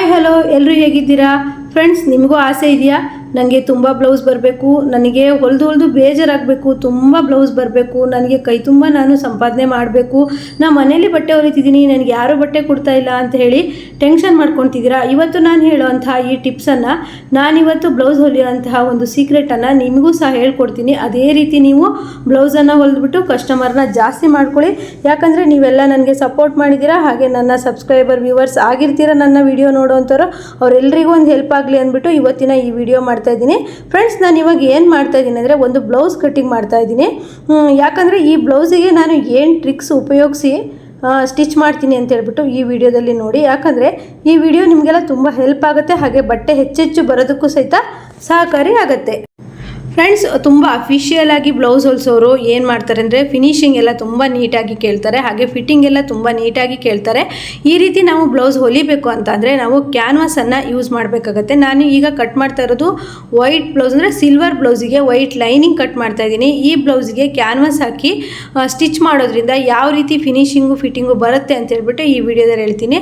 Hi hello ಎಲ್ಲರೂ ಹೇಗಿದ್ದೀರಾ friends? ನಿಮಗೂ ಆಸೆ ಇದೆಯಾ ನನಗೆ ತುಂಬ ಬ್ಲೌಸ್ ಬರಬೇಕು, ನನಗೆ ಹೊಲಿದು ಬೇಜಾರಾಗಬೇಕು, ತುಂಬ ಬ್ಲೌಸ್ ಬರಬೇಕು, ನನಗೆ ಕೈ ತುಂಬ ನಾನು ಸಂಪಾದನೆ ಮಾಡಬೇಕು, ನಾನು ಮನೇಲಿ ಬಟ್ಟೆ ಹೊಲಿತಿದ್ದೀನಿ, ನನಗೆ ಯಾರೂ ಬಟ್ಟೆ ಕೊಡ್ತಾ ಇಲ್ಲ ಅಂತ ಹೇಳಿ ಟೆನ್ಷನ್ ಮಾಡ್ಕೊತಿದ್ದೀರಾ? ಇವತ್ತು ನಾನು ಹೇಳೋವಂತಹ ಈ ಟಿಪ್ಸನ್ನು ನಾನಿವತ್ತು ಬ್ಲೌಸ್ ಹೊಲಿಯೋಂತಹ ಒಂದು ಸೀಕ್ರೆಟನ್ನು ನಿಮಗೂ ಸಹ ಹೇಳ್ಕೊಡ್ತೀನಿ. ಅದೇ ರೀತಿ ನೀವು ಬ್ಲೌಸನ್ನು ಹೊಲಿದ್ಬಿಟ್ಟು ಕಸ್ಟಮರ್ನ ಜಾಸ್ತಿ ಮಾಡ್ಕೊಳ್ಳಿ. ಯಾಕಂದರೆ ನೀವೆಲ್ಲ ನನಗೆ ಸಪೋರ್ಟ್ ಮಾಡಿದ್ದೀರಾ, ಹಾಗೆ ನನ್ನ ಸಬ್ಸ್ಕ್ರೈಬರ್ ವ್ಯೂವರ್ಸ್ ಆಗಿರ್ತೀರ, ನನ್ನ ವಿಡಿಯೋ ನೋಡೋವಂಥವ್ರು, ಅವರೆಲ್ಲರಿಗೂ ಒಂದು ಹೆಲ್ಪ್ ಆಗಲಿ ಅಂದ್ಬಿಟ್ಟು ಇವತ್ತಿನ ಈ ವಿಡಿಯೋ ಮಾಡ್ತಾ ಇದ್ದೀನಿ. ಫ್ರೆಂಡ್ಸ್, ನಾನು ಇವಾಗ ಏನು ಮಾಡ್ತಾ ಇದ್ದೀನಿ ಅಂದರೆ ಒಂದು ಬ್ಲೌಸ್ ಕಟ್ಟಿಂಗ್ ಮಾಡ್ತಾ ಇದ್ದೀನಿ. ಯಾಕಂದರೆ ಈ ಬ್ಲೌಸಿಗೆ ನಾನು ಏನು ಟ್ರಿಕ್ಸ್ ಉಪಯೋಗಿಸಿ ಸ್ಟಿಚ್ ಮಾಡ್ತೀನಿ ಅಂತ ಹೇಳ್ಬಿಟ್ಟು ಈ ವಿಡಿಯೋದಲ್ಲಿ ನೋಡಿ. ಯಾಕಂದರೆ ಈ ವಿಡಿಯೋ ನಿಮಗೆಲ್ಲ ತುಂಬ ಹೆಲ್ಪ್ ಆಗುತ್ತೆ, ಹಾಗೆ ಬಟ್ಟೆ ಹೆಚ್ಚೆಚ್ಚು ಬರೋದಕ್ಕೂ ಸಹಿತ ಸಹಕಾರಿ ಆಗುತ್ತೆ. ಫ್ರೆಂಡ್ಸ್, ತುಂಬ ಅಫಿಷಿಯಲ್ ಆಗಿ ಬ್ಲೌಸ್ ಹೊಲಿಸೋರು ಏನು ಮಾಡ್ತಾರೆ ಅಂದರೆ ಫಿನಿಶಿಂಗ್ ಎಲ್ಲ ತುಂಬ ನೀಟಾಗಿ ಕೇಳ್ತಾರೆ, ಹಾಗೆ ಫಿಟ್ಟಿಂಗ್ ಎಲ್ಲ ತುಂಬ ನೀಟಾಗಿ ಕೇಳ್ತಾರೆ. ಈ ರೀತಿ ನಾವು ಬ್ಲೌಸ್ ಹೊಲಿಬೇಕು ಅಂತಂದರೆ ನಾವು ಕ್ಯಾನ್ವಾಸನ್ನು ಯೂಸ್ ಮಾಡಬೇಕಾಗತ್ತೆ. ನಾನು ಈಗ ಕಟ್ ಮಾಡ್ತಾ ಇರೋದು ವೈಟ್ ಬ್ಲೌಸ್, ಅಂದರೆ ಸಿಲ್ವರ್ ಬ್ಲೌಸಿಗೆ ವೈಟ್ ಲೈನಿಂಗ್ ಕಟ್ ಮಾಡ್ತಾ ಇದ್ದೀನಿ. ಈ ಬ್ಲೌಸಿಗೆ ಕ್ಯಾನ್ವಾಸ್ ಹಾಕಿ ಸ್ಟಿಚ್ ಮಾಡೋದ್ರಿಂದ ಯಾವ ರೀತಿ ಫಿನಿಶಿಂಗು ಫಿಟ್ಟಿಂಗು ಬರುತ್ತೆ ಅಂತ ಹೇಳ್ಬಿಟ್ಟು ಈ ವಿಡಿಯೋದಲ್ಲಿ ಹೇಳ್ತೀನಿ.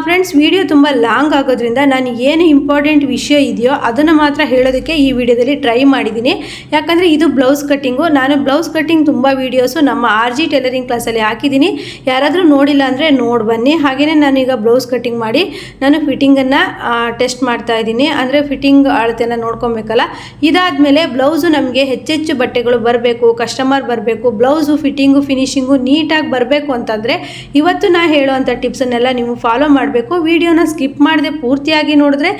ಫ್ರೆಂಡ್ಸ್, ವಿಡಿಯೋ ತುಂಬ ಲಾಂಗ್ ಆಗೋದ್ರಿಂದ ನಾನು ಏನು ಇಂಪಾರ್ಟೆಂಟ್ ವಿಷಯ ಇದೆಯೋ ಅದನ್ನು ಮಾತ್ರ ಹೇಳೋದಕ್ಕೆ ಈ ವಿಡಿಯೋದಲ್ಲಿ ಟ್ರೈ ಮಾಡಿದ್ದೀನಿ. ಯಾಕಂದರೆ ಇದು ಬ್ಲೌಸ್ ಕಟ್ಟಿಂಗು. ನಾನು ಬ್ಲೌಸ್ ಕಟ್ಟಿಂಗ್ ತುಂಬ ವೀಡಿಯೋಸು ನಮ್ಮ RG ಟೈಲರಿಂಗ್ ಕ್ಲಾಸಲ್ಲಿ ಹಾಕಿದ್ದೀನಿ. ಯಾರಾದರೂ ನೋಡಿಲ್ಲ ಅಂದರೆ ನೋಡಿ ಬನ್ನಿ. ಹಾಗೆಯೇ ನಾನೀಗ ಬ್ಲೌಸ್ ಕಟ್ಟಿಂಗ್ ಮಾಡಿ ನಾನು ಫಿಟ್ಟಿಂಗನ್ನು ಟೆಸ್ಟ್ ಮಾಡ್ತಾ ಇದ್ದೀನಿ. ಅಂದರೆ ಫಿಟ್ಟಿಂಗ್ ಅಳತೆನ ನೋಡ್ಕೊಬೇಕಲ್ಲ. ಇದಾದಮೇಲೆ ಬ್ಲೌಸು ನಮಗೆ ಹೆಚ್ಚೆಚ್ಚು ಬಟ್ಟೆಗಳು ಬರಬೇಕು, ಕಸ್ಟಮರ್ ಬರಬೇಕು, ಬ್ಲೌಸು ಫಿಟ್ಟಿಂಗು ಫಿನಿಶಿಂಗು ನೀಟಾಗಿ ಬರಬೇಕು ಅಂತಂದರೆ ಇವತ್ತು ನಾನು ಹೇಳೋವಂಥ ಟಿಪ್ಸನ್ನೆಲ್ಲ ನೀವು ಫಾಲೋ ಮಾಡಬೇಕು. ವಿಡಿಯೋನ ಸ್ಕಿಪ್ ಮಾಡದೆ ಪೂರ್ತಿಯಾಗಿ ನೋಡಿದ್ರೆ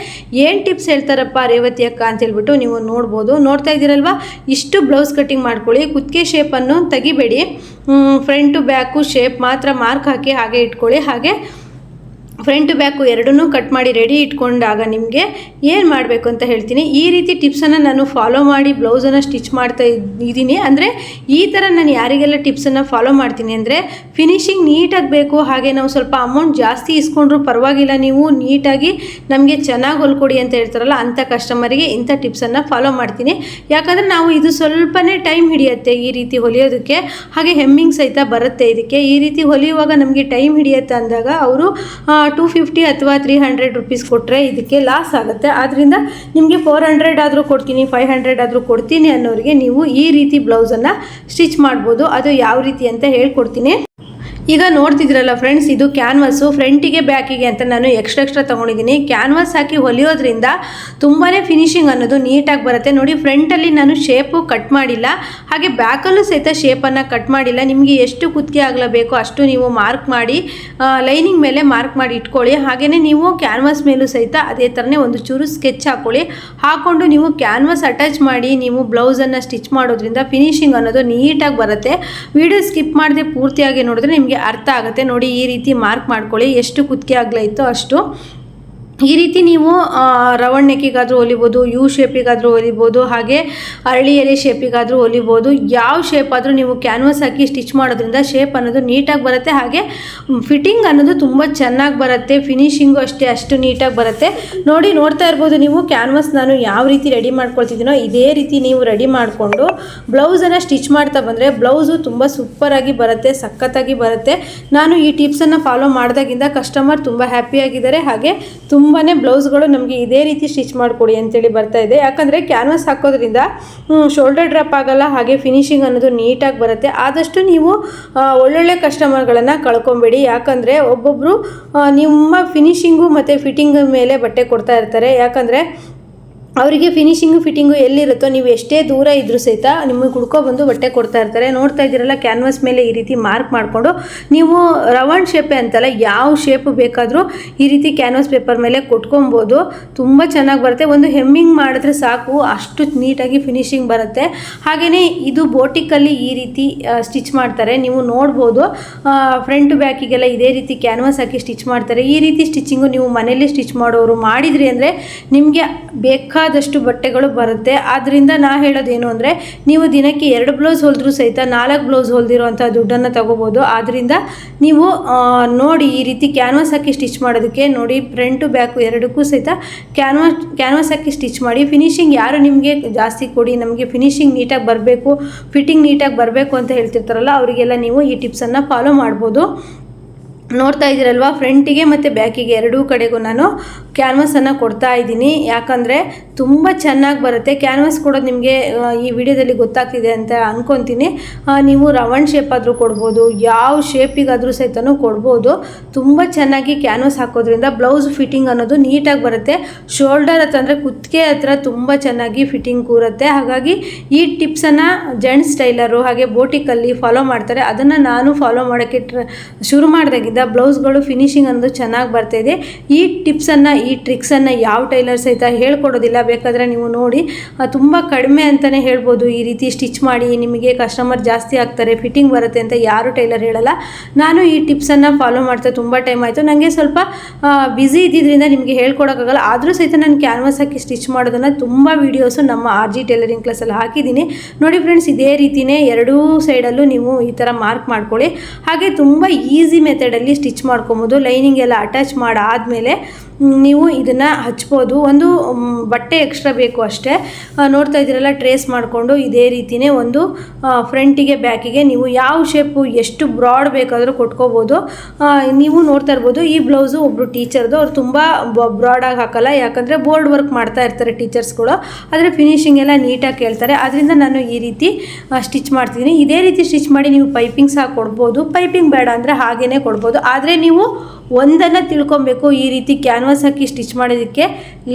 ಏನು ಟಿಪ್ಸ್ ಹೇಳ್ತಾರಪ್ಪ ರೇವತಿ ಅಕ್ಕ ಅಂತ ಹೇಳ್ಬಿಟ್ಟು ನೀವು ನೋಡ್ಬೋದು. ನೋಡ್ತಾ ಇದ್ದೀರಲ್ವಾ, ಇಷ್ಟು ಬ್ಲೌಸ್ ಕಟ್ಟಿಂಗ್ ಮಾಡ್ಕೊಳ್ಳಿ. ಕುತ್ತಿಗೆ ಶೇಪನ್ನು ತೆಗಿಬೇಡಿ, ಫ್ರಂಟು ಬ್ಯಾಕು ಶೇಪ್ ಮಾತ್ರ ಮಾರ್ಕ್ ಹಾಕಿ ಹಾಗೆ ಇಟ್ಕೊಳ್ಳಿ. ಹಾಗೆ ಫ್ರಂಟ್ ಬ್ಯಾಕು ಎರಡನ್ನೂ ಕಟ್ ಮಾಡಿ ರೆಡಿ ಇಟ್ಕೊಂಡಾಗ ನಿಮಗೆ ಏನು ಮಾಡಬೇಕು ಅಂತ ಹೇಳ್ತೀನಿ. ಈ ರೀತಿ ಟಿಪ್ಸನ್ನು ನಾನು ಫಾಲೋ ಮಾಡಿ ಬ್ಲೌಸನ್ನು ಸ್ಟಿಚ್ ಮಾಡ್ತಾ ಇದ್ದೀನಿ. ಅಂದರೆ ಈ ಥರ ನಾನು ಯಾರಿಗೆಲ್ಲ ಟಿಪ್ಸನ್ನು ಫಾಲೋ ಮಾಡ್ತೀನಿ ಅಂದರೆ ಫಿನಿಶಿಂಗ್ ನೀಟಾಗಿ ಬೇಕು, ಹಾಗೆ ನಾವು ಸ್ವಲ್ಪ ಅಮೌಂಟ್ ಜಾಸ್ತಿ ಇಸ್ಕೊಂಡ್ರೂ ಪರವಾಗಿಲ್ಲ, ನೀವು ನೀಟಾಗಿ ನಮಗೆ ಚೆನ್ನಾಗಿ ಹೊಲ್ಕೊಡಿ ಅಂತ ಹೇಳ್ತಾರಲ್ಲ, ಅಂಥ ಕಸ್ಟಮರಿಗೆ ಇಂಥ ಟಿಪ್ಸನ್ನು ಫಾಲೋ ಮಾಡ್ತೀನಿ. ಯಾಕಂದರೆ ನಾವು ಇದು ಸ್ವಲ್ಪನೇ ಟೈಮ್ ಹಿಡಿಯುತ್ತೆ ಈ ರೀತಿ ಹೊಲಿಯೋದಕ್ಕೆ, ಹಾಗೆ ಹೆಮ್ಮಿಂಗ್ ಸಹಿತ ಬರುತ್ತೆ ಇದಕ್ಕೆ. ಈ ರೀತಿ ಹೊಲಿಯುವಾಗ ನಮಗೆ ಟೈಮ್ ಹಿಡಿಯುತ್ತೆ ಅಂದಾಗ ಅವರು 250 ಅಥವಾ 300 ರುಪೀಸ್ ಕೊಟ್ಟರೆ ಇದಕ್ಕೆ ಲಾಸ್ ಆಗುತ್ತೆ. ಆದ್ದರಿಂದ ನಿಮಗೆ 400 ಆದರೂ ಕೊಡ್ತೀನಿ, 500 ಆದರೂ ಕೊಡ್ತೀನಿ ಅನ್ನೋರಿಗೆ ನೀವು ಈ ರೀತಿ ಬ್ಲೌಸನ್ನು ಸ್ಟಿಚ್ ಮಾಡ್ಬೋದು. ಅದು ಯಾವ ರೀತಿ ಅಂತ ಹೇಳ್ಕೊಡ್ತೀನಿ. ಈಗ ನೋಡ್ತಿದ್ದೀರಲ್ಲ ಫ್ರೆಂಡ್ಸ್, ಇದು ಕ್ಯಾನ್ವಾಸು. ಫ್ರಂಟಿಗೆ ಬ್ಯಾಕಿಗೆ ಅಂತ ನಾನು ಎಕ್ಸ್ಟ್ರಾ ತೊಗೊಂಡಿದ್ದೀನಿ. ಕ್ಯಾನ್ವಾಸ್ ಹಾಕಿ ಹೊಲಿಯೋದ್ರಿಂದ ತುಂಬಾ ಫಿನಿಶಿಂಗ್ ಅನ್ನೋದು ನೀಟಾಗಿ ಬರುತ್ತೆ. ನೋಡಿ, ಫ್ರಂಟಲ್ಲಿ ನಾನು ಶೇಪು ಕಟ್ ಮಾಡಿಲ್ಲ, ಹಾಗೆ ಬ್ಯಾಕಲ್ಲೂ ಸಹಿತ ಶೇಪನ್ನು ಕಟ್ ಮಾಡಿಲ್ಲ. ನಿಮಗೆ ಎಷ್ಟು ಕುತ್ತಿಗೆ ಆಗಲೇಬೇಕು ಅಷ್ಟು ನೀವು ಮಾರ್ಕ್ ಮಾಡಿ ಲೈನಿಂಗ್ ಮೇಲೆ ಮಾರ್ಕ್ ಮಾಡಿ ಇಟ್ಕೊಳ್ಳಿ. ಹಾಗೆಯೇ ನೀವು ಕ್ಯಾನ್ವಾಸ್ ಮೇಲೂ ಸಹಿತ ಅದೇ ಥರನೇ ಒಂದು ಚೂರು ಸ್ಕೆಚ್ ಹಾಕ್ಕೊಂಡು ನೀವು ಕ್ಯಾನ್ವಾಸ್ ಅಟ್ಯಾಚ್ ಮಾಡಿ ನೀವು ಬ್ಲೌಸನ್ನು ಸ್ಟಿಚ್ ಮಾಡೋದ್ರಿಂದ ಫಿನಿಶಿಂಗ್ ಅನ್ನೋದು ನೀಟಾಗಿ ಬರುತ್ತೆ. ವಿಡಿಯೋ ಸ್ಕಿಪ್ ಮಾಡದೆ ಪೂರ್ತಿಯಾಗಿ ನೋಡಿದ್ರೆ ನಿಮಗೆ ಅರ್ಥ ಆಗುತ್ತೆ. ನೋಡಿ, ಈ ರೀತಿ ಮಾರ್ಕ್ ಮಾಡ್ಕೊಳ್ಳಿ, ಎಷ್ಟು ಕುತ್ತಿಗೆ ಆಗಲೈತೋ ಅಷ್ಟು. ಈ ರೀತಿ ನೀವು ರೌಂಡ್ ನೆಕ್ಕಿಗಾದರೂ ಹೊಲಿಬೋದು, ಯು ಶೇಪಿಗಾದರೂ ಹೊಲಿಬೋದು, ಹಾಗೆ ಅರಳಿ ಎಲೆ ಶೇಪಿಗಾದರೂ ಹೊಲಿಬೋದು. ಯಾವ ಶೇಪ್ ಆದರೂ ನೀವು ಕ್ಯಾನ್ವಾಸ್ ಹಾಕಿ ಸ್ಟಿಚ್ ಮಾಡೋದ್ರಿಂದ ಶೇಪ್ ಅನ್ನೋದು ನೀಟಾಗಿ ಬರುತ್ತೆ, ಹಾಗೆ ಫಿಟ್ಟಿಂಗ್ ಅನ್ನೋದು ತುಂಬ ಚೆನ್ನಾಗಿ ಬರುತ್ತೆ. ಫಿನಿಶಿಂಗು ಅಷ್ಟು ನೀಟಾಗಿ ಬರುತ್ತೆ. ನೋಡಿ, ನೋಡ್ತಾ ಇರ್ಬೋದು ನೀವು ಕ್ಯಾನ್ವಾಸ್ ನಾನು ಯಾವ ರೀತಿ ರೆಡಿ ಮಾಡ್ಕೊಳ್ತಿದ್ದೀನೋ ಇದೇ ರೀತಿ ನೀವು ರೆಡಿ ಮಾಡಿಕೊಂಡು ಬ್ಲೌಸನ್ನು ಸ್ಟಿಚ್ ಮಾಡ್ತಾ ಬಂದರೆ ಬ್ಲೌಸು ತುಂಬ ಸೂಪರಾಗಿ ಬರುತ್ತೆ, ಸಖತ್ತಾಗಿ ಬರುತ್ತೆ. ನಾನು ಈ ಟಿಪ್ಸನ್ನು ಫಾಲೋ ಮಾಡಿದಾಗಿಂದ ಕಸ್ಟಮರ್ ತುಂಬ ಹ್ಯಾಪಿಯಾಗಿದ್ದಾರೆ. ಹಾಗೆ ತುಂಬಾ ಬ್ಲೌಸ್ಗಳು ನಮಗೆ ಇದೇ ರೀತಿ ಸ್ಟಿಚ್ ಮಾಡಿಕೊಡಿ ಅಂತೇಳಿ ಬರ್ತಾ ಇದೆ. ಯಾಕಂದರೆ ಕ್ಯಾನ್ವಾಸ್ ಹಾಕೋದ್ರಿಂದ ಶೋಲ್ಡರ್ ಡ್ರಾಪ್ ಆಗಲ್ಲ, ಹಾಗೆ ಫಿನಿಶಿಂಗ್ ಅನ್ನೋದು ನೀಟಾಗಿ ಬರುತ್ತೆ. ಆದಷ್ಟು ನೀವು ಒಳ್ಳೊಳ್ಳೆ ಕಸ್ಟಮರ್ಗಳನ್ನು ಕಳ್ಕೊಬೇಡಿ. ಯಾಕಂದರೆ ಒಬ್ಬೊಬ್ಬರು ನಿಮ್ಮ ಫಿನಿಶಿಂಗು ಮತ್ತು ಫಿಟ್ಟಿಂಗ್ ಮೇಲೆ ಬಟ್ಟೆ ಕೊಡ್ತಾ ಇರ್ತಾರೆ. ಯಾಕಂದರೆ ಅವರಿಗೆ ಫಿನಿಶಿಂಗು ಫಿಟ್ಟಿಂಗು ಎಲ್ಲಿರುತ್ತೋ ನೀವು ಎಷ್ಟೇ ದೂರ ಇದ್ದರೂ ಸಹಿತ ನಿಮಗೆ ಹುಡ್ಕೊಬಂದು ಬಟ್ಟೆ ಕೊಡ್ತಾ ಇರ್ತಾರೆ. ನೋಡ್ತಾ ಇದ್ದೀರಲ್ಲ, ಕ್ಯಾನ್ವಾಸ್ ಮೇಲೆ ಈ ರೀತಿ ಮಾರ್ಕ್ ಮಾಡಿಕೊಂಡು ನೀವು ರೌಂಡ್ ಶೇಪೇ ಅಂತಲ್ಲ, ಯಾವ ಶೇಪು ಬೇಕಾದರೂ ಈ ರೀತಿ ಕ್ಯಾನ್ವಾಸ್ ಪೇಪರ್ ಮೇಲೆ ಕೊಟ್ಕೊಬೋದು. ತುಂಬ ಚೆನ್ನಾಗಿ ಬರುತ್ತೆ. ಒಂದು ಹೆಮ್ಮಿಂಗ್ ಮಾಡಿದ್ರೆ ಸಾಕು, ಅಷ್ಟು ನೀಟಾಗಿ ಫಿನಿಶಿಂಗ್ ಬರುತ್ತೆ. ಹಾಗೆಯೇ ಇದು ಬೋಟಿಕಲ್ಲಿ ಈ ರೀತಿ ಸ್ಟಿಚ್ ಮಾಡ್ತಾರೆ, ನೀವು ನೋಡ್ಬೋದು. ಫ್ರಂಟ್ ಬ್ಯಾಕಿಗೆಲ್ಲ ಇದೇ ರೀತಿ ಕ್ಯಾನ್ವಾಸ್ ಹಾಕಿ ಸ್ಟಿಚ್ ಮಾಡ್ತಾರೆ. ಈ ರೀತಿ ಸ್ಟಿಚಿಂಗು ನೀವು ಮನೆಯಲ್ಲಿ ಸ್ಟಿಚ್ ಮಾಡೋರು ಮಾಡಿದ್ರಿ ಅಂದರೆ ನಿಮಗೆ ಬೇಕಾದಷ್ಟು ಬಟ್ಟೆಗಳು ಬರುತ್ತೆ. ಆದ್ದರಿಂದ ನಾ ಹೇಳೋದೇನು ಅಂದರೆ ನೀವು ದಿನಕ್ಕೆ 2 ಬ್ಲೌಸ್ ಹೊಲಿದ್ರೂ ಸಹಿತ 4 ಬ್ಲೌಸ್ ಹೊಲಿದಿರೋಂಥ ದುಡ್ಡನ್ನು ತಗೋಬೋದು. ಆದ್ದರಿಂದ ನೀವು ನೋಡಿ, ಈ ರೀತಿ ಕ್ಯಾನ್ವಾಸ್ ಹಾಕಿ ಸ್ಟಿಚ್ ಮಾಡೋದಕ್ಕೆ ನೋಡಿ, ಫ್ರಂಟು ಬ್ಯಾಕು ಎರಡಕ್ಕೂ ಸಹಿತ ಕ್ಯಾನ್ವಾಸ್ ಹಾಕಿ ಸ್ಟಿಚ್ ಮಾಡಿ. ಫಿನಿಶಿಂಗ್ ಯಾರು ನಿಮಗೆ ಜಾಸ್ತಿ ಕೊಡಿ, ನಮಗೆ ಫಿನಿಶಿಂಗ್ ನೀಟಾಗಿ ಬರಬೇಕು, ಫಿಟ್ಟಿಂಗ್ ನೀಟಾಗಿ ಬರಬೇಕು ಅಂತ ಹೇಳ್ತಿರ್ತಾರಲ್ಲ, ಅವರಿಗೆಲ್ಲ ನೀವು ಈ ಟಿಪ್ಸನ್ನು ಫಾಲೋ ಮಾಡ್ಬೋದು. ನೋಡ್ತಾ ಇದ್ದೀರಲ್ವಾ, ಫ್ರಂಟಿಗೆ ಮತ್ತು ಬ್ಯಾಕಿಗೆ ಎರಡೂ ಕಡೆಗೂ ನಾನು ಕ್ಯಾನ್ವಸನ್ನು ಕೊಡ್ತಾ ಇದ್ದೀನಿ. ಯಾಕಂದರೆ ತುಂಬ ಚೆನ್ನಾಗಿ ಬರುತ್ತೆ. ಕ್ಯಾನ್ವಸ್ ಕೊಡೋದು ನಿಮಗೆ ಈ ವಿಡಿಯೋದಲ್ಲಿ ಗೊತ್ತಾಗ್ತಿದೆ ಅಂತ ಅಂದ್ಕೊತೀನಿ. ನೀವು ರೌಂಡ್ ಶೇಪ್ ಆದರೂ ಕೊಡ್ಬೋದು, ಯಾವ ಶೇಪಿಗಾದರೂ ಸಹಿತನೂ ಕೊಡ್ಬೋದು. ತುಂಬ ಚೆನ್ನಾಗಿ ಕ್ಯಾನ್ವಸ್ ಹಾಕೋದ್ರಿಂದ ಬ್ಲೌಸ್ ಫಿಟ್ಟಿಂಗ್ ಅನ್ನೋದು ನೀಟಾಗಿ ಬರುತ್ತೆ. ಶೋಲ್ಡರ್ ಹತ್ರ ಅಂದರೆ ಕುತ್ತಿಗೆ ಹತ್ರ ತುಂಬ ಚೆನ್ನಾಗಿ ಫಿಟ್ಟಿಂಗ್ ಕೂರುತ್ತೆ. ಹಾಗಾಗಿ ಈ ಟಿಪ್ಸನ್ನು ಜೆಂಟ್ಸ್ ಟೈಲರು ಹಾಗೆ ಬೋಟಿಕಲ್ಲಿ ಫಾಲೋ ಮಾಡ್ತಾರೆ. ಅದನ್ನು ನಾನು ಫಾಲೋ ಮಾಡೋಕ್ಕೆ ಶುರು ಮಾಡಿದಾಗಿಂದ ಬ್ಲೌಸ್ಗಳು ಫಿನಿಶಿಂಗ್ ಅನ್ನೋದು ಚೆನ್ನಾಗಿ ಬರ್ತಾಯಿದೆ. ಈ ಟಿಪ್ಸನ್ನು, ಈ ಟ್ರಿಕ್ಸನ್ನು ಯಾವ ಟೈಲರ್ ಸಹಿತ ಹೇಳ್ಕೊಡೋದಿಲ್ಲ. ಬೇಕಾದರೆ ನೀವು ನೋಡಿ, ತುಂಬ ಕಡಿಮೆ ಅಂತಲೇ ಹೇಳ್ಬೋದು. ಈ ರೀತಿ ಸ್ಟಿಚ್ ಮಾಡಿ ನಿಮಗೆ ಕಸ್ಟಮರ್ ಜಾಸ್ತಿ ಆಗ್ತಾರೆ, ಫಿಟ್ಟಿಂಗ್ ಬರುತ್ತೆ ಅಂತ ಯಾರು ಟೈಲರ್ ಹೇಳಲ್ಲ. ನಾನು ಈ ಟಿಪ್ಸನ್ನು ಫಾಲೋ ಮಾಡ್ತಾ ತುಂಬ ಟೈಮ್ ಆಯಿತು. ನನಗೆ ಸ್ವಲ್ಪ ಬ್ಯುಸಿ ಇದ್ದಿದ್ದರಿಂದ ನಿಮಗೆ ಹೇಳ್ಕೊಡೋಕ್ಕಾಗಲ್ಲ. ಆದರೂ ಸಹಿತ ನಾನು ಕ್ಯಾನ್ವಸ್ ಹಾಕಿ ಸ್ಟಿಚ್ ಮಾಡೋದನ್ನು ತುಂಬ ವೀಡಿಯೋಸು ನಮ್ಮ RG ಟೈಲರಿಂಗ್ ಕ್ಲಾಸಲ್ಲಿ ಹಾಕಿದ್ದೀನಿ. ನೋಡಿ ಫ್ರೆಂಡ್ಸ್, ಇದೇ ರೀತಿಯೇ ಎರಡೂ ಸೈಡಲ್ಲೂ ನೀವು ಈ ಥರ ಮಾರ್ಕ್ ಮಾಡ್ಕೊಳ್ಳಿ. ಹಾಗೆ ತುಂಬ ಈಸಿ ಮೆಥಡಲ್ಲಿ ಸ್ಟಿಚ್ ಮಾಡ್ಕೊಬೋದು. ಲೈನಿಂಗ್ ಎಲ್ಲ ಅಟ್ಯಾಚ್ ಮಾಡಾದಮೇಲೆ ನೀವು ಇದನ್ನು ಹಚ್ಬೋದು. ಒಂದು ಬಟ್ಟೆ ಎಕ್ಸ್ಟ್ರಾ ಬೇಕು ಅಷ್ಟೇ. ನೋಡ್ತಾ ಇದ್ದೀರಲ್ಲ, ಟ್ರೇಸ್ ಮಾಡಿಕೊಂಡು ಇದೇ ರೀತಿಯೇ ಒಂದು ಫ್ರಂಟಿಗೆ ಬ್ಯಾಕಿಗೆ ನೀವು ಯಾವ ಶೇಪು ಎಷ್ಟು ಬ್ರಾಡ್ ಬೇಕಾದರೂ ಕೊಟ್ಕೋಬೋದು. ನೀವು ನೋಡ್ತಾ ಇರ್ಬೋದು, ಈ ಬ್ಲೌಸು ಒಬ್ಬರು ಟೀಚರ್ದು. ಅವ್ರು ತುಂಬ ಬ್ರಾಡಾಗಿ ಹಾಕಲ್ಲ, ಯಾಕಂದರೆ ಬೋರ್ಡ್ ವರ್ಕ್ ಮಾಡ್ತಾ ಇರ್ತಾರೆ ಟೀಚರ್ಸ್ಗಳು. ಆದರೆ ಫಿನಿಶಿಂಗ್ ಎಲ್ಲ ನೀಟಾಗಿ ಕೇಳ್ತಾರೆ. ಅದರಿಂದ ನಾನು ಈ ರೀತಿ ಸ್ಟಿಚ್ ಮಾಡ್ತಿದ್ದೀನಿ. ಇದೇ ರೀತಿ ಸ್ಟಿಚ್ ಮಾಡಿ ನೀವು ಪೈಪಿಂಗ್ ಸಹ ಕೊಡ್ಬೋದು. ಪೈಪಿಂಗ್ ಬೇಡ ಅಂದರೆ ಹಾಗೇ ಕೊಡ್ಬೋದು. ಆದರೆ ನೀವು ಒಂದನ್ನು ತಿಳ್ಕೊಬೇಕು, ಈ ರೀತಿ ಕ್ಯಾನ್ವಸ್ ಹಾಕಿ ಸ್ಟಿಚ್ ಮಾಡೋದಕ್ಕೆ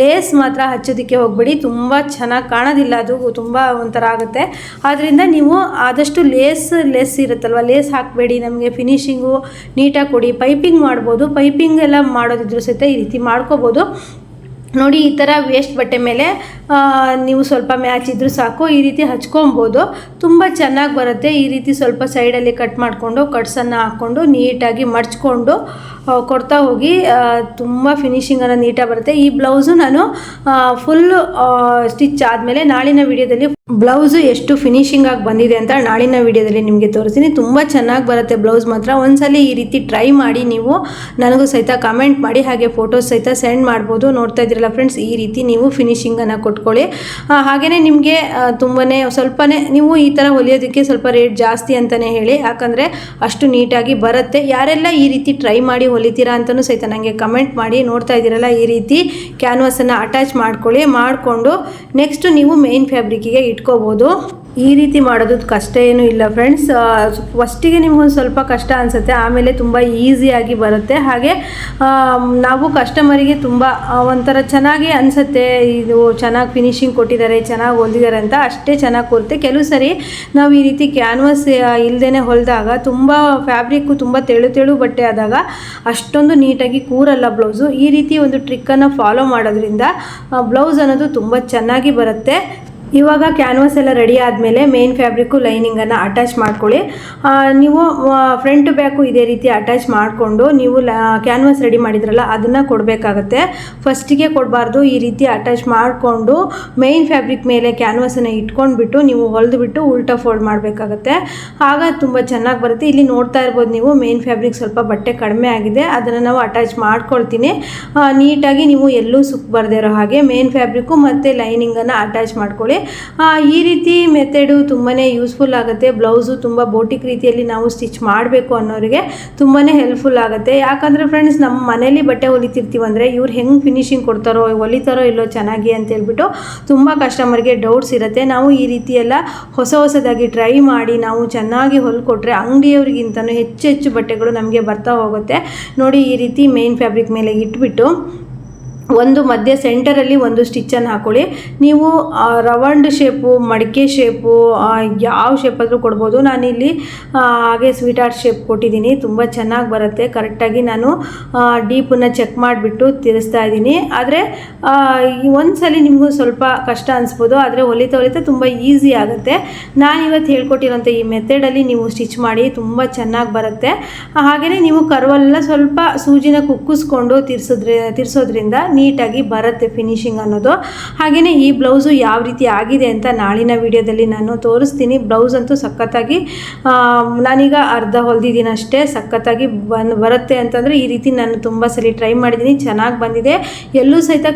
ಲೇಸ್ ಮಾತ್ರ ಹಚ್ಚೋದಕ್ಕೆ ಹೋಗಬೇಡಿ. ತುಂಬ ಚೆನ್ನಾಗಿ ಕಾಣೋದಿಲ್ಲ, ಅದು ತುಂಬ ಒಂಥರ ಆಗುತ್ತೆ. ಆದ್ದರಿಂದ ನೀವು ಆದಷ್ಟು ಲೇಸ್ ಇರುತ್ತಲ್ವ, ಲೇಸ್ ಹಾಕಬೇಡಿ. ನಮಗೆ ಫಿನಿಶಿಂಗು ನೀಟಾಗಿ ಕೊಡಿ. ಪೈಪಿಂಗ್ ಮಾಡ್ಬೋದು, ಪೈಪಿಂಗ್ ಎಲ್ಲ ಮಾಡೋದಿದ್ರು ಸಹಿತ ಈ ರೀತಿ ಮಾಡ್ಕೋಬೋದು. ನೋಡಿ, ಈ ಥರ ವೇಸ್ಟ್ ಬಟ್ಟೆ ಮೇಲೆ ನೀವು ಸ್ವಲ್ಪ ಮ್ಯಾಚ್ ಇದ್ದರೂ ಸಾಕು, ಈ ರೀತಿ ಹಚ್ಕೊಬೋದು. ತುಂಬ ಚೆನ್ನಾಗಿ ಬರುತ್ತೆ. ಈ ರೀತಿ ಸ್ವಲ್ಪ ಸೈಡಲ್ಲಿ ಕಟ್ ಮಾಡಿಕೊಂಡು ಕಟ್ಸನ್ನು ಹಾಕ್ಕೊಂಡು ನೀಟಾಗಿ ಮಡ್ಚ್ಕೊಂಡು ಕೊಡ್ತಾ ಹೋಗಿ ತುಂಬ ಫಿನಿಶಿಂಗನ್ನು ನೀಟಾಗಿ ಬರುತ್ತೆ. ಈ ಬ್ಲೌಸು ನಾನು ಫುಲ್ಲು ಸ್ಟಿಚ್ ಆದಮೇಲೆ ನಾಳಿನ ವಿಡಿಯೋದಲ್ಲಿ ಬ್ಲೌಸು ಎಷ್ಟು ಫಿನಿಶಿಂಗಾಗಿ ಬಂದಿದೆ ಅಂತ ನಾಳಿನ ವಿಡಿಯೋದಲ್ಲಿ ನಿಮಗೆ ತೋರಿಸ್ತೀನಿ. ತುಂಬ ಚೆನ್ನಾಗಿ ಬರುತ್ತೆ ಬ್ಲೌಸ್ ಮಾತ್ರ. ಒಂದ್ಸಲಿ ಈ ರೀತಿ ಟ್ರೈ ಮಾಡಿ, ನೀವು ನನಗೂ ಸಹಿತ ಕಮೆಂಟ್ ಮಾಡಿ, ಹಾಗೆ ಫೋಟೋಸ್ ಸಹಿತ ಸೆಂಡ್ ಮಾಡ್ಬೋದು. ನೋಡ್ತಾ ಇದ್ದೀರಲ್ಲ ಫ್ರೆಂಡ್ಸ್, ಈ ರೀತಿ ನೀವು ಫಿನಿಶಿಂಗನ್ನು ಕೊಟ್ಕೊಳ್ಳಿ. ಹಾಗೆಯೇ ನಿಮಗೆ ಸ್ವಲ್ಪನೇ ನೀವು ಈ ಥರ ಹೊಲಿಯೋದಕ್ಕೆ ಸ್ವಲ್ಪ ರೇಟ್ ಜಾಸ್ತಿ ಅಂತಲೇ ಹೇಳಿ, ಯಾಕಂದರೆ ಅಷ್ಟು ನೀಟಾಗಿ ಬರುತ್ತೆ. ಯಾರೆಲ್ಲ ಈ ರೀತಿ ಟ್ರೈ ಮಾಡಿ ಹೊಲಿತೀರಾ ಅಂತಲೂ ಸಹಿತ ನನಗೆ ಕಮೆಂಟ್ ಮಾಡಿ. ನೋಡ್ತಾ ಇದ್ದೀರಲ್ಲ, ಈ ರೀತಿ ಕ್ಯಾನ್ವಸನ್ನು ಅಟ್ಯಾಚ್ ಮಾಡಿಕೊಂಡು ನೆಕ್ಸ್ಟ್ ನೀವು ಮೇನ್ ಫ್ಯಾಬ್ರಿಕ್ಕಿಗೆ ಇಟ್ಕೋಬೋದು. ಈ ರೀತಿ ಮಾಡೋದು ಕಷ್ಟ ಏನೂ ಇಲ್ಲ ಫ್ರೆಂಡ್ಸ್. ಫಸ್ಟಿಗೆ ನಿಮ್ಗೊಂದು ಸ್ವಲ್ಪ ಕಷ್ಟ ಅನಿಸುತ್ತೆ, ಆಮೇಲೆ ತುಂಬ ಈಸಿಯಾಗಿ ಬರುತ್ತೆ. ಹಾಗೆ ನಾವು ಕಸ್ಟಮರಿಗೆ ತುಂಬ ಒಂಥರ ಚೆನ್ನಾಗಿ ಅನಿಸುತ್ತೆ, ಇದು ಚೆನ್ನಾಗಿ ಫಿನಿಶಿಂಗ್ ಕೊಟ್ಟಿದ್ದಾರೆ, ಚೆನ್ನಾಗಿ ಹೊಲಿದಿದ್ದಾರೆ ಅಂತ. ಅಷ್ಟೇ ಚೆನ್ನಾಗಿ ಕೊಡುತ್ತೆ. ಕೆಲವು ಸರಿ ನಾವು ಈ ರೀತಿ ಕ್ಯಾನ್ವಸ್ ಇಲ್ಲದೇ ಹೊಲಿದಾಗ ತುಂಬ ಫ್ಯಾಬ್ರಿಕ್ಕು ತುಂಬ ತೆಳು ಬಟ್ಟೆ ಆದಾಗ ಅಷ್ಟೊಂದು ನೀಟಾಗಿ ಕೂರಲ್ಲ ಬ್ಲೌಸು. ಈ ರೀತಿ ಒಂದು ಟ್ರಿಕ್ಕನ್ನು ಫಾಲೋ ಮಾಡೋದ್ರಿಂದ ಬ್ಲೌಸ್ ಅನ್ನೋದು ತುಂಬ ಚೆನ್ನಾಗಿ ಬರುತ್ತೆ. ಇವಾಗ ಕ್ಯಾನ್ವಸ್ ಎಲ್ಲ ರೆಡಿ ಆದಮೇಲೆ ಮೇನ್ ಫ್ಯಾಬ್ರಿಕ್ಕು ಲೈನಿಂಗನ್ನು ಅಟ್ಯಾಚ್ ಮಾಡ್ಕೊಳ್ಳಿ. ನೀವು ಫ್ರಂಟ್ ಬ್ಯಾಕು ಇದೇ ರೀತಿ ಅಟ್ಯಾಚ್ ಮಾಡಿಕೊಂಡು ನೀವು ಕ್ಯಾನ್ವಸ್ ರೆಡಿ ಮಾಡಿದ್ರಲ್ಲ ಅದನ್ನು ಕೊಡಬೇಕಾಗತ್ತೆ. ಫಸ್ಟಿಗೆ ಕೊಡಬಾರ್ದು, ಈ ರೀತಿ ಅಟ್ಯಾಚ್ ಮಾಡಿಕೊಂಡು ಮೇನ್ ಫ್ಯಾಬ್ರಿಕ್ ಮೇಲೆ ಕ್ಯಾನ್ವಸನ್ನು ಇಟ್ಕೊಂಡ್ಬಿಟ್ಟು ನೀವು ಹೊಲಿದ್ಬಿಟ್ಟು ಉಲ್ಟಾ ಫೋಲ್ಡ್ ಮಾಡಬೇಕಾಗತ್ತೆ. ಆಗ ತುಂಬ ಚೆನ್ನಾಗಿ ಬರುತ್ತೆ. ಇಲ್ಲಿ ನೋಡ್ತಾ ಇರ್ಬೋದು ನೀವು, ಮೇನ್ ಫ್ಯಾಬ್ರಿಕ್ ಸ್ವಲ್ಪ ಬಟ್ಟೆ ಕಡಿಮೆ ಆಗಿದೆ, ಅದನ್ನು ನಾವು ಅಟ್ಯಾಚ್ ಮಾಡ್ಕೊಳ್ತೀನಿ. ನೀಟಾಗಿ ನೀವು ಎಲ್ಲೂ ಸುಕ್ಕಬಾರ್ದೇ ಇರೋ ಹಾಗೆ ಮೇನ್ ಫ್ಯಾಬ್ರಿಕ್ಕು ಮತ್ತು ಲೈನಿಂಗನ್ನು ಅಟ್ಯಾಚ್ ಮಾಡ್ಕೊಳ್ಳಿ. ಈ ರೀತಿ ಮೆಥಡು ತುಂಬಾ ಯೂಸ್ಫುಲ್ ಆಗುತ್ತೆ. ಬ್ಲೌಸು ತುಂಬ ಬೋಟಿಕ್ ರೀತಿಯಲ್ಲಿ ನಾವು ಸ್ಟಿಚ್ ಮಾಡಬೇಕು ಅನ್ನೋರಿಗೆ ತುಂಬಾ ಹೆಲ್ಪ್ಫುಲ್ ಆಗುತ್ತೆ. ಯಾಕಂದರೆ ಫ್ರೆಂಡ್ಸ್, ನಮ್ಮ ಮನೇಲಿ ಬಟ್ಟೆ ಹೊಲಿತಿರ್ತೀವಂದರೆ ಇವ್ರು ಹೆಂಗೆ ಫಿನಿಶಿಂಗ್ ಕೊಡ್ತಾರೋ, ಹೊಲಿತಾರೋ ಇಲ್ಲೋ ಚೆನ್ನಾಗಿ ಅಂತ ಹೇಳ್ಬಿಟ್ಟು ತುಂಬ ಕಸ್ಟಮರ್ಗೆ ಡೌಟ್ಸ್ ಇರುತ್ತೆ. ನಾವು ಈ ರೀತಿ ಎಲ್ಲ ಹೊಸದಾಗಿ ಟ್ರೈ ಮಾಡಿ ನಾವು ಚೆನ್ನಾಗಿ ಹೊಲ್ಕೊಟ್ರೆ ಅಂಗಡಿಯವ್ರಿಗಿಂತಲೂ ಹೆಚ್ಚು ಬಟ್ಟೆಗಳು ನಮಗೆ ಬರ್ತಾ ಹೋಗುತ್ತೆ. ನೋಡಿ, ಈ ರೀತಿ ಮೇನ್ ಫ್ಯಾಬ್ರಿಕ್ ಮೇಲೆ ಇಟ್ಬಿಟ್ಟು ಒಂದು ಮಧ್ಯ ಸೆಂಟರಲ್ಲಿ ಒಂದು ಸ್ಟಿಚ್ಚನ್ನು ಹಾಕೊಳ್ಳಿ. ನೀವು ರೌಂಡ್ ಶೇಪು, ಮಡಿಕೆ ಶೇಪು, ಯಾವ ಶೇಪ್ ಆದರೂ ಕೊಡ್ಬೋದು. ನಾನಿಲ್ಲಿ ಹಾಗೆ ಸ್ವೀಟ್ ಹಾರ್ಟ್ ಶೇಪ್ ಕೊಟ್ಟಿದ್ದೀನಿ, ತುಂಬ ಚೆನ್ನಾಗಿ ಬರುತ್ತೆ. ಕರೆಕ್ಟಾಗಿ ನಾನು ಡೀಪನ್ನು ಚೆಕ್ ಮಾಡಿಬಿಟ್ಟು ತಿರ್ಸ್ತಾ ಇದ್ದೀನಿ. ಆದರೆ ಒಂದ್ಸಲಿ ನಿಮಗೂ ಸ್ವಲ್ಪ ಕಷ್ಟ ಅನಿಸ್ಬೋದು, ಆದರೆ ಹೊಲಿತಾ ತುಂಬ ಈಸಿ ಆಗುತ್ತೆ. ನಾನಿವತ್ತು ಹೇಳ್ಕೊಟ್ಟಿರೋಂಥ ಈ ಮೆಥಡಲ್ಲಿ ನೀವು ಸ್ಟಿಚ್ ಮಾಡಿ ತುಂಬ ಚೆನ್ನಾಗಿ ಬರುತ್ತೆ. ಹಾಗೆಯೇ ನೀವು ಕರ್ವಲ್ಲೆಲ್ಲ ಸ್ವಲ್ಪ ಸೂಜಿನ ಕುಕ್ಕಿಸ್ಕೊಂಡು ತಿರ್ಸೋದ್ರಿಂದ ನೀಟಾಗಿ ಬರುತ್ತೆ ಫಿನಿಶಿಂಗ್ ಅನ್ನೋದು. ಹಾಗೆಯೇ ಈ ಬ್ಲೌಸು ಯಾವ ರೀತಿ ಆಗಿದೆ ಅಂತ ನಾಳಿನ ವಿಡಿಯೋದಲ್ಲಿ ನಾನು ತೋರಿಸ್ತೀನಿ. ಬ್ಲೌಸ್ ಅಂತೂ ಸಖತ್ತಾಗಿ ನಾನೀಗ ಅರ್ಧ ಹೊಲ್ದಿದ್ದೀನಿ ಅಷ್ಟೇ. ಸಖತ್ತಾಗಿ ಬರುತ್ತೆ ಅಂತಂದರೆ ಈ ರೀತಿ ನಾನು ತುಂಬ ಸಲ ಟ್ರೈ ಮಾಡಿದ್ದೀನಿ, ಚೆನ್ನಾಗಿ ಬಂದಿದೆ. ಎಲ್ಲೂ ಸಹಿತ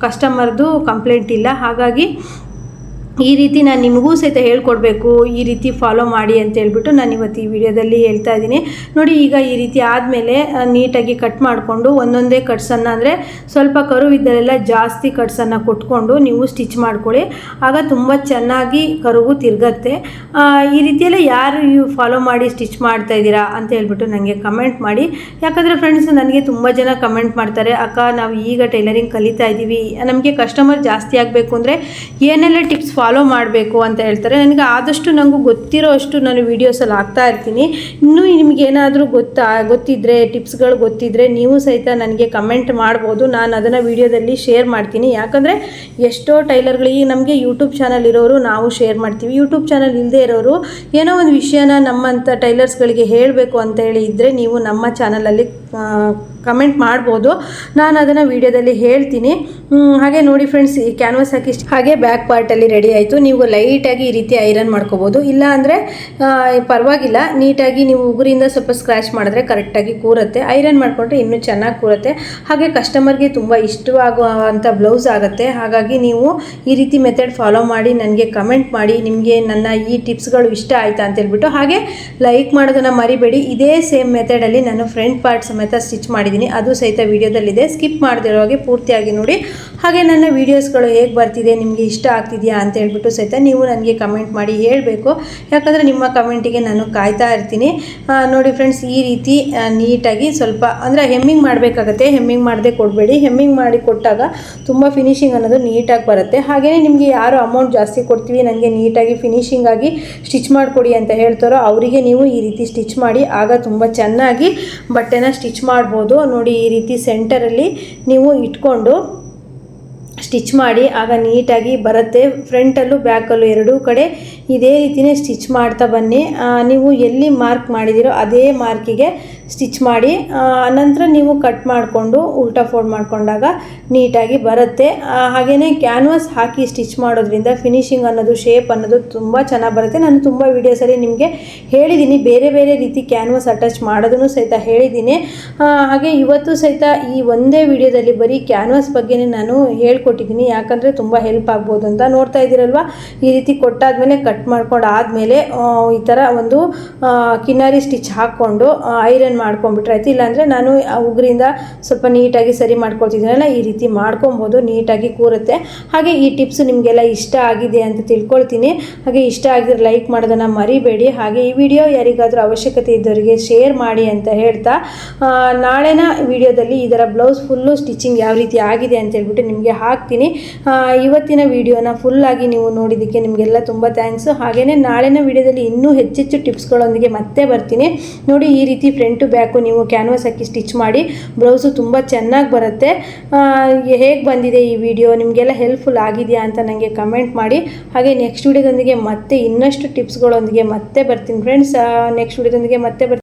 ಕಸ್ಟಮರ್ದು ಕಂಪ್ಲೇಂಟ್ ಇಲ್ಲ. ಹಾಗಾಗಿ ಈ ರೀತಿ ನಾನು ನಿಮಗೂ ಸಹಿತ ಹೇಳ್ಕೊಡ್ಬೇಕು, ಈ ರೀತಿ ಫಾಲೋ ಮಾಡಿ ಅಂತ ಹೇಳ್ಬಿಟ್ಟು ನಾನು ಇವತ್ತು ಈ ವಿಡಿಯೋದಲ್ಲಿ ಹೇಳ್ತಾ ಇದ್ದೀನಿ. ನೋಡಿ, ಈಗ ಈ ರೀತಿ ಆದಮೇಲೆ ನೀಟಾಗಿ ಕಟ್ ಮಾಡಿಕೊಂಡು ಒಂದೊಂದೇ ಕಟ್ಸನ್ನು, ಅಂದರೆ ಸ್ವಲ್ಪ ಕರುವಿದ್ದಲ್ಲೆಲ್ಲ ಜಾಸ್ತಿ ಕಟ್ಸನ್ನು ಕೊಟ್ಕೊಂಡು ನೀವು ಸ್ಟಿಚ್ ಮಾಡ್ಕೊಳ್ಳಿ. ಆಗ ತುಂಬ ಚೆನ್ನಾಗಿ ಕರುವು ತಿರುಗತ್ತೆ. ಈ ರೀತಿಯೆಲ್ಲ ಯಾರು ಫಾಲೋ ಮಾಡಿ ಸ್ಟಿಚ್ ಮಾಡ್ತಾ ಇದ್ದೀರಾ ಅಂತ ಹೇಳ್ಬಿಟ್ಟು ನನಗೆ ಕಮೆಂಟ್ ಮಾಡಿ. ಯಾಕಂದರೆ ಫ್ರೆಂಡ್ಸ್, ನನಗೆ ತುಂಬ ಜನ ಕಮೆಂಟ್ ಮಾಡ್ತಾರೆ, ಅಕ್ಕ ನಾವು ಈಗ ಟೈಲರಿಂಗ್ ಕಲಿತಾ ಇದ್ದೀವಿ, ನಮಗೆ ಕಸ್ಟಮರ್ ಜಾಸ್ತಿ ಆಗಬೇಕು ಅಂದರೆ ಏನೆಲ್ಲ ಟಿಪ್ಸ್ ಫಾಲೋ ಮಾಡಬೇಕು ಅಂತ ಹೇಳ್ತಾರೆ. ನನಗೆ ಆದಷ್ಟು ನನಗೂ ಗೊತ್ತಿರೋ ಅಷ್ಟು ನಾನು ವೀಡಿಯೋಸಲ್ಲಿ ಹಾಕ್ತಾ ಇರ್ತೀನಿ. ಇನ್ನೂ ನಿಮಗೇನಾದರೂ ಗೊತ್ತಿದ್ದರೆ, ಟಿಪ್ಸ್ಗಳು ಗೊತ್ತಿದ್ದರೆ ನೀವು ಸಹಿತ ನನಗೆ ಕಮೆಂಟ್ ಮಾಡ್ಬೋದು. ನಾನು ಅದನ್ನು ವೀಡಿಯೋದಲ್ಲಿ ಶೇರ್ ಮಾಡ್ತೀನಿ. ಯಾಕಂದರೆ ಎಷ್ಟೋ ಟೈಲರ್ಗಳಿಗೆ ನಮಗೆ ಯೂಟ್ಯೂಬ್ ಚಾನಲ್ ಇರೋರು ನಾವು ಶೇರ್ ಮಾಡ್ತೀವಿ, ಯೂಟ್ಯೂಬ್ ಚಾನಲ್ ಇಲ್ಲದೆ ಇರೋರು ಏನೋ ಒಂದು ವಿಷಯನ ನಮ್ಮಂಥ ಟೈಲರ್ಸ್ಗಳಿಗೆ ಹೇಳಬೇಕು ಅಂತ ಹೇಳಿ ಇದ್ದರೆ ನೀವು ನಮ್ಮ ಚಾನಲಲ್ಲಿ ಕಮೆಂಟ್ ಮಾಡ್ಬೋದು, ನಾನು ಅದನ್ನು ವೀಡಿಯೋದಲ್ಲಿ ಹೇಳ್ತೀನಿ. ಹಾಗೆ ನೋಡಿ ಫ್ರೆಂಡ್ಸ್, ಈ ಕ್ಯಾನ್ವಾಸ್ ಹಾಕಿ ಹಾಗೆ ಬ್ಯಾಕ್ ಪಾರ್ಟಲ್ಲಿ ರೆಡಿ ಆಯಿತು. ನೀವು ಲೈಟಾಗಿ ಈ ರೀತಿ ಐರನ್ ಮಾಡ್ಕೋಬೋದು, ಇಲ್ಲ ಅಂದರೆ ಪರವಾಗಿಲ್ಲ, ನೀಟಾಗಿ ನೀವು ಉಗುರಿಂದ ಸ್ವಲ್ಪ ಸ್ಕ್ರ್ಯಾಚ್ ಮಾಡಿದ್ರೆ ಕರೆಕ್ಟಾಗಿ ಕೂರುತ್ತೆ. ಐರನ್ ಮಾಡಿಕೊಂಡ್ರೆ ಇನ್ನೂ ಚೆನ್ನಾಗಿ ಕೂರುತ್ತೆ. ಹಾಗೆ ಕಸ್ಟಮರ್ಗೆ ತುಂಬ ಇಷ್ಟವಾಗುವಂಥ ಬ್ಲೌಸ್ ಆಗುತ್ತೆ. ಹಾಗಾಗಿ ನೀವು ಈ ರೀತಿ ಮೆಥಡ್ ಫಾಲೋ ಮಾಡಿ ನನಗೆ ಕಮೆಂಟ್ ಮಾಡಿ, ನಿಮಗೆ ನನ್ನ ಈ ಟಿಪ್ಸ್ಗಳು ಇಷ್ಟ ಆಯಿತಾ ಅಂತೇಳ್ಬಿಟ್ಟು. ಹಾಗೆ ಲೈಕ್ ಮಾಡೋದನ್ನು ಮರಿಬೇಡಿ. ಇದೇ ಸೇಮ್ ಮೆಥಡಲ್ಲಿ ನಾನು ಫ್ರಂಟ್ ಪಾರ್ಟ್ ಸಮೇತ ಸ್ಟಿಚ್ ಮಾಡಿದ್ದೀನಿ, ಅದು ಸಹಿತ ವಿಡಿಯೋದಲ್ಲಿದೆ, ಸ್ಕಿಪ್ ಮಾಡದಿರೋ ಹಾಗೆ ಪೂರ್ತಿಯಾಗಿ ನೋಡಿ. ಹಾಗೆ ನನ್ನ ವೀಡಿಯೋಸ್ಗಳು ಹೇಗೆ ಬರ್ತಿದೆ, ನಿಮಗೆ ಇಷ್ಟ ಆಗ್ತಿದೆಯಾ ಅಂತ ಹೇಳ್ಬಿಟ್ಟು ಸಹಿತ ನೀವು ನನಗೆ ಕಮೆಂಟ್ ಮಾಡಿ ಹೇಳಬೇಕು. ಯಾಕಂದರೆ ನಿಮ್ಮ ಕಮೆಂಟಿಗೆ ನಾನು ಕಾಯ್ತಾ ಇರ್ತೀನಿ. ನೋಡಿ ಫ್ರೆಂಡ್ಸ್, ಈ ರೀತಿ ನೀಟಾಗಿ ಸ್ವಲ್ಪ ಅಂದರೆ ಹೆಮ್ಮಿಂಗ್ ಮಾಡಬೇಕಾಗತ್ತೆ, ಹೆಮ್ಮಿಂಗ್ ಮಾಡದೆ ಕೊಡಬೇಡಿ. ಹೆಮ್ಮಿಂಗ್ ಮಾಡಿ ಕೊಟ್ಟಾಗ ತುಂಬ ಫಿನಿಶಿಂಗ್ ಅನ್ನೋದು ನೀಟಾಗಿ ಬರುತ್ತೆ. ಹಾಗೆಯೇ ನಿಮಗೆ ಯಾರು ಅಮೌಂಟ್ ಜಾಸ್ತಿ ಕೊಡ್ತೀವಿ, ನನಗೆ ನೀಟಾಗಿ ಫಿನಿಶಿಂಗ್ ಆಗಿ ಸ್ಟಿಚ್ ಮಾಡಿಕೊಡಿ ಅಂತ ಹೇಳ್ತಾರೋ ಅವರಿಗೆ ನೀವು ಈ ರೀತಿ ಸ್ಟಿಚ್ ಮಾಡಿ, ಆಗ ತುಂಬ ಚೆನ್ನಾಗಿ ಬಟ್ಟೆನ ಸ್ಟಿಚ್ ಮಾಡ್ಬೋದು. ನೋಡಿ, ಈ ರೀತಿ ಸೆಂಟರಲ್ಲಿ ನೀವು ಇಟ್ಕೊಂಡು ಸ್ಟಿಚ್ ಮಾಡಿ, ಆಗ ನೀಟಾಗಿ ಬರುತ್ತೆ. ಫ್ರಂಟಲ್ಲೂ ಬ್ಯಾಕಲ್ಲೂ ಎರಡೂ ಕಡೆ ಇದೇ ರೀತಿಯೇ ಸ್ಟಿಚ್ ಮಾಡ್ತಾ ಬನ್ನಿ. ನೀವು ಎಲ್ಲಿ ಮಾರ್ಕ್ ಮಾಡಿದ್ದೀರೋ ಅದೇ ಮಾರ್ಕಿಗೆ ಸ್ಟಿಚ್ ಮಾಡಿ, ನಂತರ ನೀವು ಕಟ್ ಮಾಡಿಕೊಂಡು ಉಲ್ಟಾ ಫೋಲ್ಡ್ ಮಾಡಿಕೊಂಡಾಗ ನೀಟಾಗಿ ಬರುತ್ತೆ. ಹಾಗೆಯೇ ಕ್ಯಾನ್ವಾಸ್ ಹಾಕಿ ಸ್ಟಿಚ್ ಮಾಡೋದ್ರಿಂದ ಫಿನಿಶಿಂಗ್ ಅನ್ನೋದು, ಶೇಪ್ ಅನ್ನೋದು ತುಂಬ ಚೆನ್ನಾಗಿ ಬರುತ್ತೆ. ನಾನು ತುಂಬ ವೀಡಿಯೋಸಲ್ಲಿ ನಿಮಗೆ ಹೇಳಿದ್ದೀನಿ, ಬೇರೆ ಬೇರೆ ರೀತಿ ಕ್ಯಾನ್ವಾಸ್ ಅಟ್ಯಾಚ್ ಮಾಡೋದನ್ನು ಸಹಿತ ಹೇಳಿದ್ದೀನಿ. ಹಾಗೆ ಇವತ್ತು ಸಹಿತ ಈ ಒಂದೇ ವಿಡಿಯೋದಲ್ಲಿ ಬರೀ ಕ್ಯಾನ್ವಾಸ್ ಬಗ್ಗೆನೇ ನಾನು ಹೇಳ್ಕೊಟ್ಟಿದ್ದೀನಿ, ಯಾಕಂದರೆ ತುಂಬ ಹೆಲ್ಪ್ ಆಗ್ಬೋದು ಅಂತ. ನೋಡ್ತಾ ಇದ್ದೀರಲ್ವ, ಈ ರೀತಿ ಕೊಟ್ಟಾದಮೇಲೆ ಕಟ್ ಮಾಡ್ಕೊಂಡು ಆದಮೇಲೆ ಈ ಥರ ಒಂದು ಕಿನ್ನಾರಿ ಸ್ಟಿಚ್ ಹಾಕ್ಕೊಂಡು ಐರನ್ ಮಾಡ್ಕೊಂಡ್ಬಿಟ್ರೆ ಆಯ್ತು. ಇಲ್ಲಾಂದರೆ ನಾನು ಉಗುರಿಂದ ಸ್ವಲ್ಪ ನೀಟಾಗಿ ಸರಿ ಮಾಡ್ಕೊಳ್ತಿದ್ದೀನಲ್ಲ, ಈ ರೀತಿ ಮಾಡ್ಕೊಬೋದು, ನೀಟಾಗಿ ಕೂರುತ್ತೆ. ಹಾಗೆ ಈ ಟಿಪ್ಸ್ ನಿಮಗೆಲ್ಲ ಇಷ್ಟ ಆಗಿದೆ ಅಂತ ತಿಳ್ಕೊಳ್ತೀನಿ. ಹಾಗೆ ಇಷ್ಟ ಆಗಿದ್ರೆ ಲೈಕ್ ಮಾಡೋದನ್ನು ಮರಿಬೇಡಿ. ಹಾಗೆ ಈ ವಿಡಿಯೋ ಯಾರಿಗಾದರೂ ಅವಶ್ಯಕತೆ ಇದ್ದವರಿಗೆ ಶೇರ್ ಮಾಡಿ ಅಂತ ಹೇಳ್ತಾ, ನಾಳೆನ ವಿಡಿಯೋದಲ್ಲಿ ಇದರ ಬ್ಲೌಸ್ ಫುಲ್ಲು ಸ್ಟಿಚಿಂಗ್ ಯಾವ ರೀತಿ ಆಗಿದೆ ಅಂತ ಹೇಳ್ಬಿಟ್ಟು ನಿಮಗೆ ಹಾಕ್ತೀನಿ. ಇವತ್ತಿನ ವಿಡಿಯೋನ ಫುಲ್ಲಾಗಿ ನೀವು ನೋಡಿದ್ದಕ್ಕೆ ನಿಮಗೆಲ್ಲ ತುಂಬ ಥ್ಯಾಂಕ್ಸು. ಹಾಗೆಯೇ ನಾಳಿನ ವಿಡಿಯೋದಲ್ಲಿ ಇನ್ನೂ ಹೆಚ್ಚೆಚ್ಚು ಟಿಪ್ಸ್ಗಳೊಂದಿಗೆ ಮತ್ತೆ ಬರ್ತೀನಿ. ನೋಡಿ, ಈ ರೀತಿ ಫ್ರಂಟು ಬ್ಯಾಕು ನೀವು ಕ್ಯಾನ್ವಾಸ್ ಹಾಕಿ ಸ್ಟಿಚ್ ಮಾಡಿ, ಬ್ಲೌಸು ತುಂಬ ಚೆನ್ನಾಗಿ ಬರುತ್ತೆ. ಹೇಗೆ ಬಂದಿದೆ ಈ ವಿಡಿಯೋ, ನಿಮಗೆಲ್ಲ ಹೆಲ್ಪ್ಫುಲ್ ಆಗಿದೆಯಾ ಅಂತ ನನಗೆ ಕಮೆಂಟ್ ಮಾಡಿ. ಹಾಗೆ ನೆಕ್ಸ್ಟ್ ವಿಡಿಯೋದೊಂದಿಗೆ ಮತ್ತೆ ಇನ್ನಷ್ಟು ಟಿಪ್ಸ್ಗಳೊಂದಿಗೆ ಮತ್ತೆ ಬರ್ತೀನಿ ಫ್ರೆಂಡ್ಸ್. ನೆಕ್ಸ್ಟ್ ವಿಡಿಯೋದೊಂದಿಗೆ ಮತ್ತೆ ಬರ್ತೀನಿ.